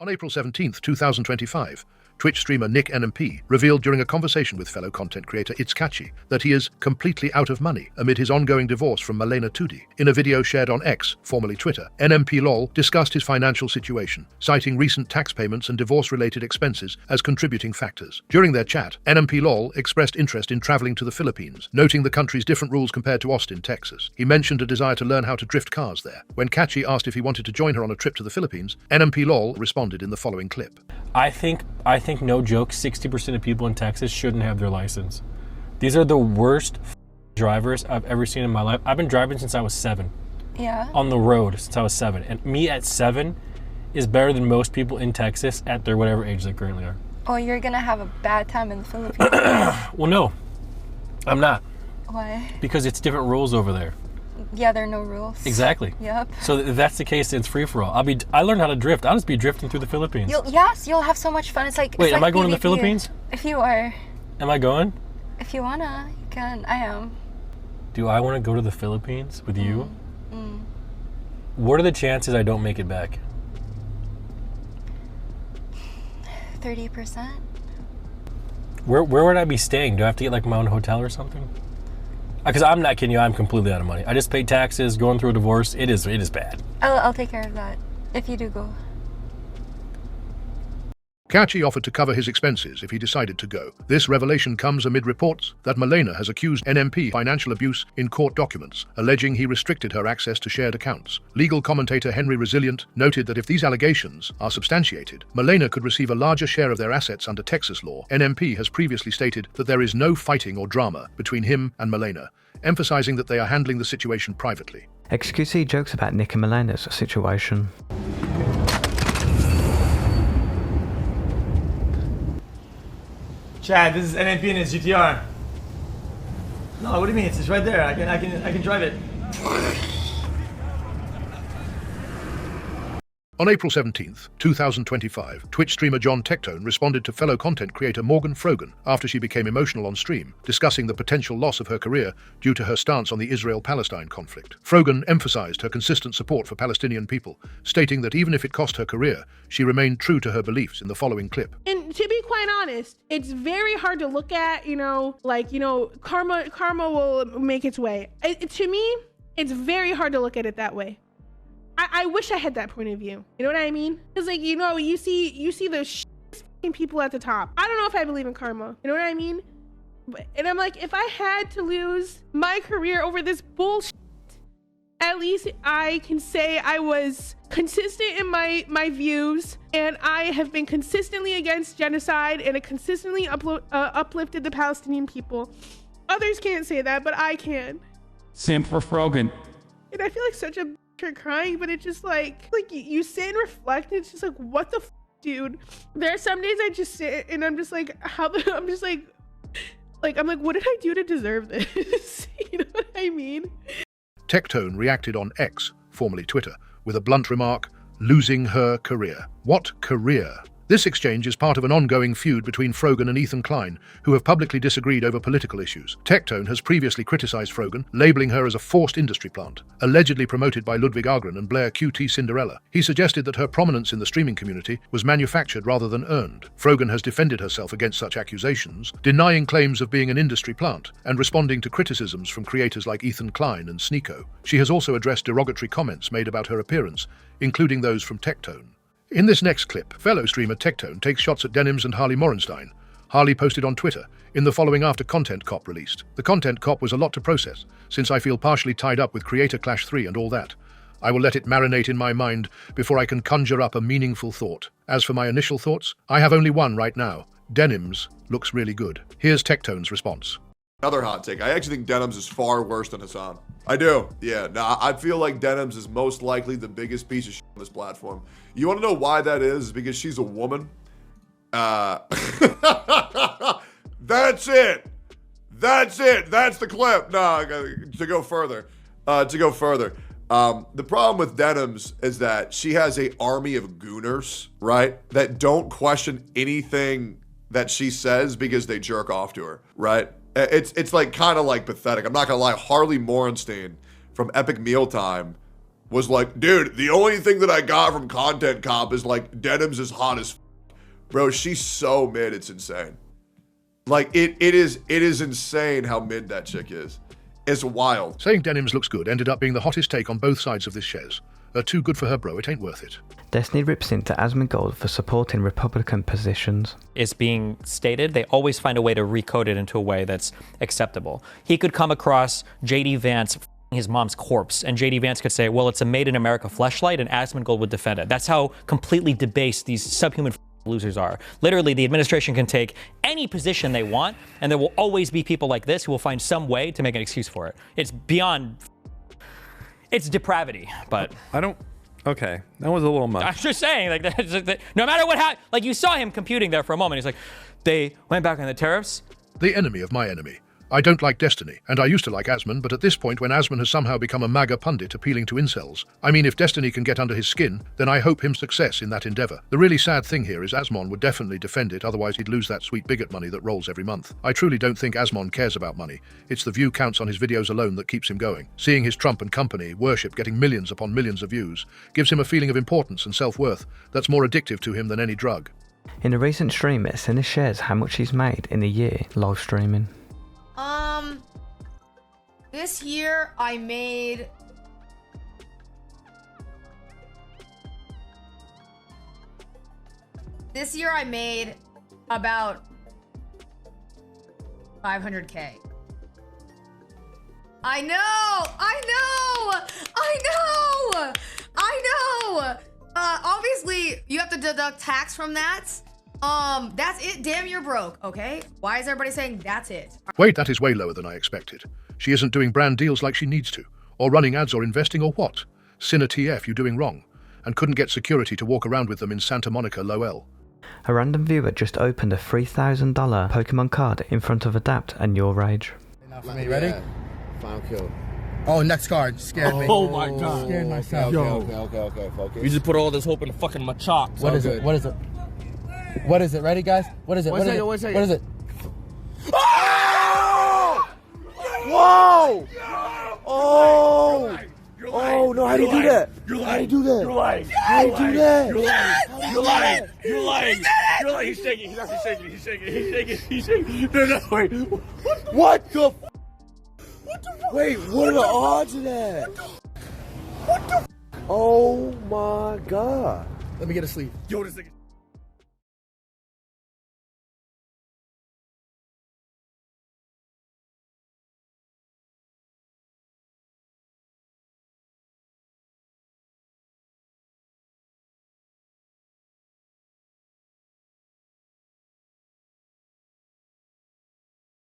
On April 17, 2025, Twitch streamer Nick NMP revealed during a conversation with fellow content creator Itskachi that he is completely out of money amid his ongoing divorce from Malena Tudi. In a video shared on X, formerly Twitter, Nmplol discussed his financial situation, citing recent tax payments and divorce-related expenses as contributing factors. During their chat, Nmplol expressed interest in traveling to the Philippines, noting the country's different rules compared to Austin, Texas. He mentioned a desire to learn how to drift cars there. When Kachi asked if he wanted to join her on a trip to the Philippines, Nmplol responded in the following clip. I think no joke, 60% of people in Texas shouldn't have their license. These are the worst drivers I've ever seen in my life. I've been driving since I was 7. Yeah. On the road since I was 7. And me at 7 is better than most people in Texas at their whatever age they currently are. Oh, you're gonna have a bad time in the Philippines. Well, no, I'm not. Why? Because it's different rules over there. Yeah, there are no rules. Exactly. Yep. So if that's the case, then it's free for all. I learned how to drift. I'll just be drifting through the Philippines. You'll have so much fun. It's like Wait, it's am like I going PvP. to the Philippines? If you are. Am I going? If you wanna, you can. I am. Do I want to go to the Philippines with you? What are the chances I don't make it back? 30%. Where would I be staying? Do I have to get like my own hotel or something? Because I'm not kidding you, I'm completely out of money. I just paid taxes, going through a divorce. It is bad. I'll take care of that if you do go. Kachi offered to cover his expenses if he decided to go. This revelation comes amid reports that Malena has accused NMP of financial abuse in court documents, alleging he restricted her access to shared accounts. Legal commentator Henry Resilient noted that if these allegations are substantiated, Malena could receive a larger share of their assets under Texas law. NMP has previously stated that there is no fighting or drama between him and Malena, emphasizing that they are handling the situation privately. XQC jokes about Nick and Malena's situation. Chad, this is NMP in his GTR. No, what do you mean? It's just right there. I can drive it. On April 17, 2025, Twitch streamer Tectone responded to fellow content creator Frogan after she became emotional on stream, discussing the potential loss of her career due to her stance on the Israel-Palestine conflict. Frogan emphasized her consistent support for Palestinian people, stating that even if it cost her career, she remained true to her beliefs in the following clip. And to be quite honest, it's very hard to look at, karma will make its way. To me, it's very hard to look at it that way. I wish I had that point of view. You know what I mean? It's like, you see those people at the top. I don't know if I believe in karma. You know what I mean? And I'm like, if I had to lose my career over this bullshit, at least I can say I was consistent in my views, and I have been consistently against genocide and consistently uplifted the Palestinian people. Others can't say that, but I can. Same for Frogan. And I feel like such a crying, but it's just like you sit and reflect, and it's just like, what the dude? There are some days I just sit and I'm just like, what did I do to deserve this? You know what I mean? Tectone reacted on X, formerly Twitter, with a blunt remark, losing her career. What career? This exchange is part of an ongoing feud between Frogan and Ethan Klein, who have publicly disagreed over political issues. Tectone has previously criticized Frogan, labeling her as a forced industry plant, allegedly promoted by Ludwig Agren and Blair QT Cinderella. He suggested that her prominence in the streaming community was manufactured rather than earned. Frogan has defended herself against such accusations, denying claims of being an industry plant, and responding to criticisms from creators like Ethan Klein and Sneeko. She has also addressed derogatory comments made about her appearance, including those from Tectone. In this next clip, fellow streamer Tectone takes shots at Denims and Harley Morenstein. Harley posted on Twitter, in the following after Content Cop released. The Content Cop was a lot to process, since I feel partially tied up with Creator Clash 3 and all that. I will let it marinate in my mind before I can conjure up a meaningful thought. As for my initial thoughts, I have only one right now. Denims looks really good. Here's Tectone's response. Another hot take. I actually think Denims is far worse than Hassan. I do. Yeah. No, I feel like Denims is most likely the biggest piece of shit on this platform. You want to know why that is? Because she's a woman. That's it. That's it. That's the clip. No, to go further. The problem with Denims is that she has an army of gooners, right? That don't question anything that she says because they jerk off to her, right? It's like kind of like pathetic. I'm not gonna lie. Harley Morenstein from Epic Mealtime was like, dude, the only thing that I got from Content Cop is like Denims is hot as bro, she's so mid, it's insane. Like it is insane how mid that chick is. It's wild. Saying Denims looks good ended up being the hottest take on both sides of this shez. Too good for her, bro, it ain't worth it. Destiny rips into Asmongold for supporting Republican positions. Is being stated, they always find a way to recode it into a way that's acceptable. He could come across J.D. Vance his mom's corpse, and J.D. Vance could say, well, it's a Made in America fleshlight, and Asmongold would defend it. That's how completely debased these subhuman losers are. Literally, the administration can take any position they want, and there will always be people like this who will find some way to make an excuse for it. It's beyond... It's depravity, but... Okay, that was a little much. I'm just saying, like, no matter what happened, like, you saw him computing there for a moment. He's like, they went back on the tariffs. The enemy of my enemy. I don't like Destiny, and I used to like Asmon, but at this point when Asmon has somehow become a MAGA pundit appealing to incels, I mean, if Destiny can get under his skin, then I hope him success in that endeavor. The really sad thing here is Asmon would definitely defend it, otherwise he'd lose that sweet bigot money that rolls every month. I truly don't think Asmon cares about money. It's the view counts on his videos alone that keeps him going. Seeing his Trump and company worship getting millions upon millions of views gives him a feeling of importance and self-worth that's more addictive to him than any drug. In a recent stream, Senna shares how much he's made in a year live streaming. This year I made about 500K. I know. Obviously you have to deduct tax from that. That's it. Damn, you're broke. Okay. Why is everybody saying that's it? Wait, that is way lower than I expected. She isn't doing brand deals like she needs to, or running ads or investing or what? Senna TF, you doing wrong, and couldn't get security to walk around with them in Santa Monica, Lowell. A random viewer just opened a $3,000 Pokemon card in front of Adapt and Your Rage. Now for me, ready? Yeah. Final kill. Oh, next card. Scared me. Oh my god. Scared myself. Okay, focus. You just put all this hope in the fucking Machop. What is it? What is it? What is it? Ready, guys? What is it? What is it? What is it? Oh! Whoa! Oh! Oh no! How do you do that? How do you do that? You're lying. How do you do that? You're lying. You're lying. You're lying. He's shaking. He's actually shaking. He's shaking. No, wait. What the? Wait, what are the odds of that? Oh my god! Let me get a sleeve. Yo, this nigga.